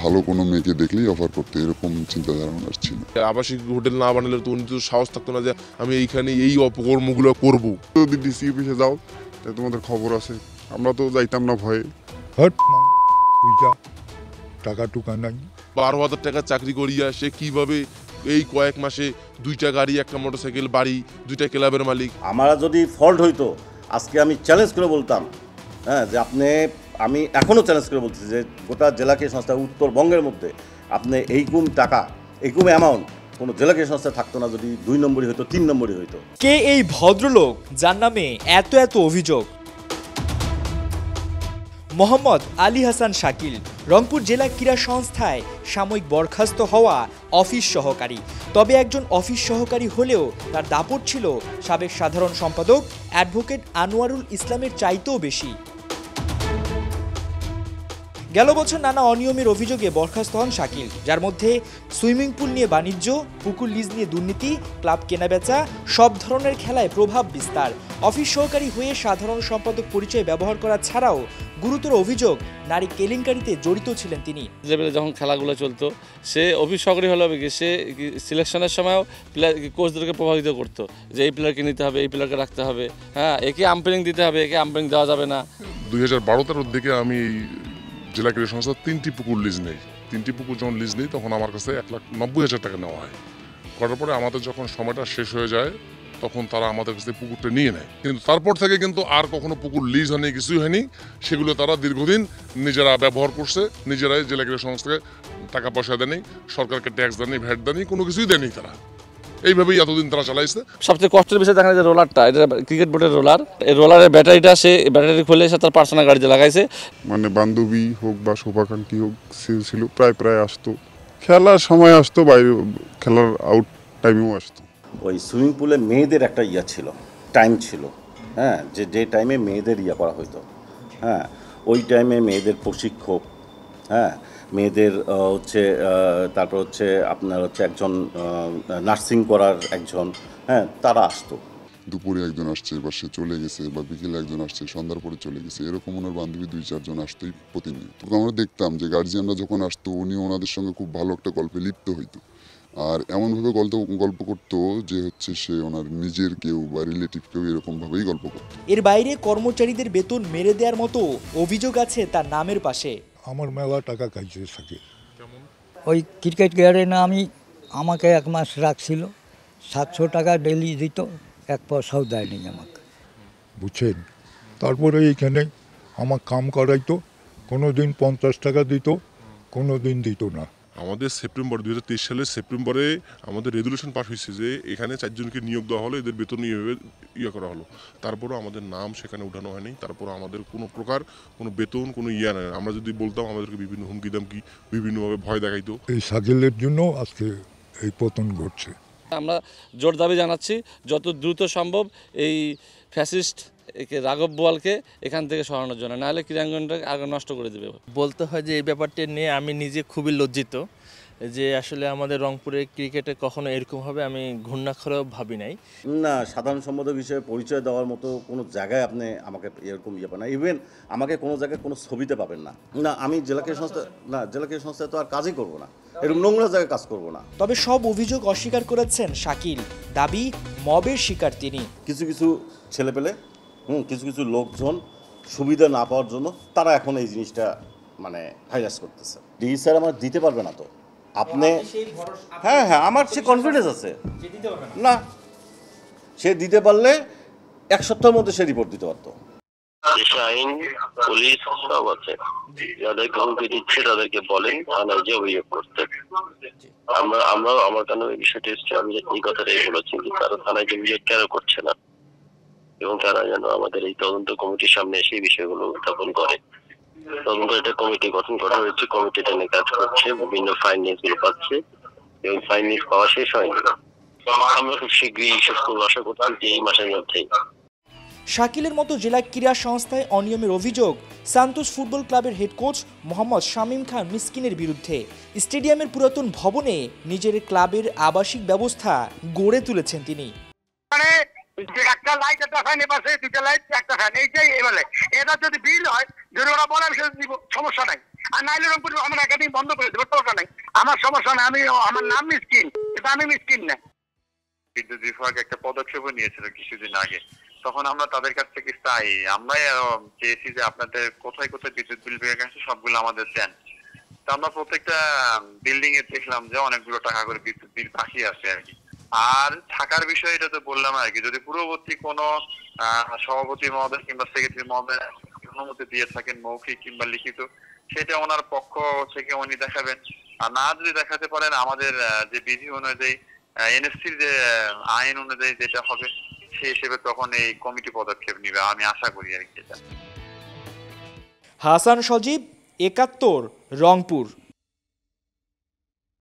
ভালো কোনো মেয়েকে দেখলেই অফার করতে, এরকম চিন্তাধারা ওনার ছিল। আবাসিক হোটেল না বানালে তো উনি তো সাহস থাকতো না যে আমি এইখানে এই অপকর্মগুলো করবো। যদি ডিসি অফিসে যাও তাই তোমাদের খবর আছে, আমরা তো যাইতাম না ভয়ে। টাকা টুকা নাই, 12,000 টাকা চাকরি করিয়া সে কিভাবে এই কয়েক মাসে 2টা গাড়ি, 1টা মোটরসাইকেল, বাড়ি, 2টা ক্লাবের মালিক। আমার যদি ফল্ট হইতো আজকে আমি চ্যালেঞ্জ করে বলতাম, হ্যাঁ, যে আমি এখনও চ্যালেঞ্জ করে বলতেছি যে গোটা জেলা ক্রীড়া সংস্থা উত্তরবঙ্গের মধ্যে আপনি এইরকম টাকা, এইরকম অ্যামাউন্ট কোনো জেলা ক্রীড়া সংস্থা থাকতো না যদি 2 নম্বরই হইতো, 3 নম্বরই হইতো। কে এই ভদ্রলোক যার নামে এত এত অভিযোগ? মোহাম্মদ আলী হাসান শাকিল, রংপুর জেলা ক্রীড়া সংস্থায় সাময়িক বরখাস্ত হওয়া অফিস সহকারী। তবে একজন অফিস সহকারী হলেও তার দাপট ছিল সাবেক সাধারণ সম্পাদক অ্যাডভোকেট আনোয়ারুল ইসলামের চাইতেও বেশি। গেল বছর নানা অনিয়মের অভিযোগে বরখাস্ত হন শাকিল, যার মধ্যে সুইমিং পুল নিয়ে বাণিজ্য, পুকুর লিজ নিয়ে দুর্নীতি, ক্লাব কেনাবেচা, সব ধরনের খেলায় প্রভাব বিস্তার। অফিস সহকারী হয়ে সাধারণ সম্পাদক পরিচয় ব্যবহার করা ছাড়াও গুরুতর অভিযোগ নারী কেলেঙ্কারিতে জড়িত ছিলেন তিনি। লেভেলে যখন খেলাগুলো চলতো সে অফিস সহকারী হলো, সে সিলেকশনের সময়ও প্লেয়ার কোচদেরকে প্রভাবিত করতো যে এই প্লেয়ারকে নিতে হবে, এই প্লেয়ারকে রাখতে হবে, হ্যাঁ, একে আম্পায়ারিং দিতে হবে, একে আম্পায়ারিং দেওয়া যাবে না। 2012-13 দিকে আমি জেলা ক্রীড়া সংস্থা 3টি পুকুর লিজ নেই। 3টি পুকুর যখন লিজ নেই তখন আমার কাছে 1,90,000 টাকা নেওয়া হয়। করার পরে আমাদের যখন সময়টা শেষ হয়ে যায় তখন তারা আমাদের কাছে পুকুরটা নিয়ে নেয়, কিন্তু তারপর থেকে কিন্তু আর কখনো পুকুর লিজ হয়নি, কিছুই হয়নি। সেগুলো তারা দীর্ঘদিন নিজেরা ব্যবহার করছে, নিজেরাই জেলা ক্রীড়া সংস্থাকে টাকা পয়সা দেয়নি, সরকারকে ট্যাক্স দেয়নি, ভ্যাট দেয়নি, কোনো কিছুই দেয়নি। তারা এইভাবেই এতদিন তারা চালাইছে। সবচেয়ে কষ্টের বিষয় দেখা যায় রোলারটা, এটা ক্রিকেট বোর্ডের রোলার, এই রোলারের ব্যাটারিটা সে ব্যাটারি খুলে এসে তার পার্সোনাল গাড়িতে লাগাইছে। মানে বান্ধবী হোক বা শুভাকাঙ্ক্ষী হোক, সে ছিল প্রায় আসতো, খেলার সময় আসতো, বাইরে খেলার আউট টাইমেও আসতো। ওই সুইমিং পুলে মেয়েদের একটা ছিল, টাইম ছিল, হ্যাঁ, যে টাইমে মেয়েদের করা হইতো, হ্যাঁ, ওই টাইমে মেয়েদের প্রশিক্ষক, হ্যাঁ, মেয়েদের তারপর আপনার একজন নার্সিং করার একজন, হ্যাঁ, তারা আসতো। দুপুরে একজন আসছে বা সে চলে গেছে, বা বিকেলে একজন আসছে, সন্ধ্যার পরে চলে গেছে, এরকম ওনার বান্ধবী 2-4 জন আসতোই প্রতিনিয়ত। তো আমরা দেখতাম যে গার্জিয়ানরা যখন আসতো উনি ওনাদের সঙ্গে খুব ভালো একটা গল্পে লিপ্ত হইতো, আর এমনভাবে গল্প করতো যে সে ওনার নিজের কেউ বা রিলেটিভ কেউ এরকমভাবেই গল্প করতো। এর বাইরে কর্মচারীদের বেতন মেরে দেওয়ার মতো অভিযোগ আছে তার নামের পাশে। আমার মেলা টাকা খাইছে শাকিল। ওই ক্রিকেট গিয়ারে না আমাকে 1 মাস রাখছিল, 700 টাকা ডেলি দিত, 1 পয়সাও দেয়নি আমাকে, বুঝছেন। তারপরে এইখানে আমার কাম করাইতো, কোনো দিন 50 টাকা দিত, কোনো দিন দিত না। আমাদের 2023 সালের সেপ্টেম্বরে আমাদের রেজুলেশন পাস হয়েছে যে এখানে 4 জনকে নিয়োগ দেওয়া হলো, এদের বেতন করা হলো। তারপরও আমাদের নাম সেখানে উঠানো হয়নি, তারপরও আমাদের কোনো প্রকার কোনো বেতন কোনো নেই। আমরা যদি বলতাম আমাদেরকে বিভিন্ন হুমকি দামকি বিভিন্নভাবে ভয় দেখাইতো। এই শাকিলের জন্য আজকে এই পতন ঘটছে। আমরা জোর দাবি জানাচ্ছি যত দ্রুত সম্ভব এই ফ্যাসিস্ট রাঘব বোয়ালকে এখান থেকে সরানোর জন্য, নাহলে ক্রীড়াঙ্গনটাকে আগে নষ্ট করে দেবে। বলতে হয় যে এই ব্যাপারটা নিয়ে আমি নিজে খুবই লজ্জিত যে আসলে আমাদের রংপুরের ক্রিকেটে কখনো এরকম হবে আমি ঘূর্ণাক্ষরেও ভাবি নাই। না, সাধারণ সম্পাদক হিসেবে পরিচয় দেওয়ার মতো কোনো জায়গায় আপনি আমাকে এরকম পাবেন না। ইভেন আমাকে কোনো জায়গায় কোনো ছবিতে পাবেন না। না, আমি জেলা ক্রীড়া সংস্থায় তো আর কাজই করবো না, এরকম নোংরা জায়গায় কাজ করবো না। তবে সব অভিযোগ অস্বীকার করেছেন শাকিল, দাবি মবের শিকার তিনি। কিছু ছেলেপেলে, কিছু লোকজন সুবিধা না পাওয়ার জন্য তারা এখন এই জিনিসটা হাইরাস করতেছে। ডিই স্যার আমার দিতে পারবে না তো আপনি? হ্যাঁ, আমার সে কনফিডেন্স আছে না, সে দিতে পারলে 1 সপ্তাহের মধ্যে সে রিপোর্ট দিতে পারতো। আইন, পুলিশ সব আছে, যাদেরকে হুমকি দিচ্ছে তাদেরকে বলেন থানায় যে অভিযোগ করতে। আমার কেন এই বিষয়টা এসছে, আমি এই কথাটাই বলেছি যে তারা থানায় যে অভিযোগ কেন করছে না, এবং তারা যেন আমাদের এই তদন্ত কমিটির সামনে এসে এই বিষয়গুলো উত্থাপন করে। তদন্ত একটা কমিটি গঠন করা হয়েছে, কমিটিটা নিয়ে কাজ করছে, বিভিন্ন ফাইন্ডিংস গুলো পাচ্ছে, এবং ফাইন্ডিংস পাওয়া শেষ হয়নি। আমরা খুব শীঘ্রই শেষ করবো, আশা করছি যে এই মাসের মধ্যেই। শাকিলের মতো জেলা ক্রীড়া সংস্থায় অনিয়মের অভিযোগ সান্তোস ফুটবল ক্লাবের হেড কোচ মোহাম্মদ শামীম খান মিসকিনের বিরুদ্ধে। স্টেডিয়ামের পুরাতন ভবনে নিজের ক্লাবের আবাসিক ব্যবস্থা গড়ে তুলেছেন তিনি। একটা লাইট, একটা ফ্যান, এপাশে 2টা লাইট, একটা ফ্যান, এইটাই এটা যদি বিল হয়, যদি ওরা বলে আমি সেটা দিব, সমস্যা নাই। আর নাইলে রংপুর আমার একাডেমি বন্ধ করে দেবো, সমস্যা নাই, আমার সমস্যা নাই। আমার নাম মিসকিন, কিন্তু আমি মিসকিন না। বিদ্যুৎ বিভাগ একটা পদক্ষেপও নিয়েছিল কিছুদিন আগে, তখন আমরা তাদের কাছ থেকে আমরা চেয়েছি যে আপনাদের কোথায় কোথায় বিদ্যুৎ বিল বেড়ে গেছে সবগুলো আমাদের দেন। তো আমরা প্রত্যেকটা বিল্ডিং এ দেখলাম যে অনেকগুলো টাকা করে বিদ্যুৎ বিল বাকি আছে আর কি। আর থাকার বিষয় এটা তো বললাম আর কি, যদি পূর্ববর্তী কোনো সভাপতি মহোদয় কিংবা সেক্রেটারি মহোদয় অনুমতি দিয়ে থাকেন মৌখিক কিংবা লিখিত, সেটা ওনার পক্ষ থেকে উনি দেখাবেন। আর না যদি দেখাতে পারেন, আমাদের যে বিধি অনুযায়ী এনএসসির যে আইন অনুযায়ী যেটা হবে সেই হিসেবে তখন এই কমিটি পদক্ষেপ নিবে, আমি আশা করি আর কি। হাসান সজীব, ৭১, রংপুর।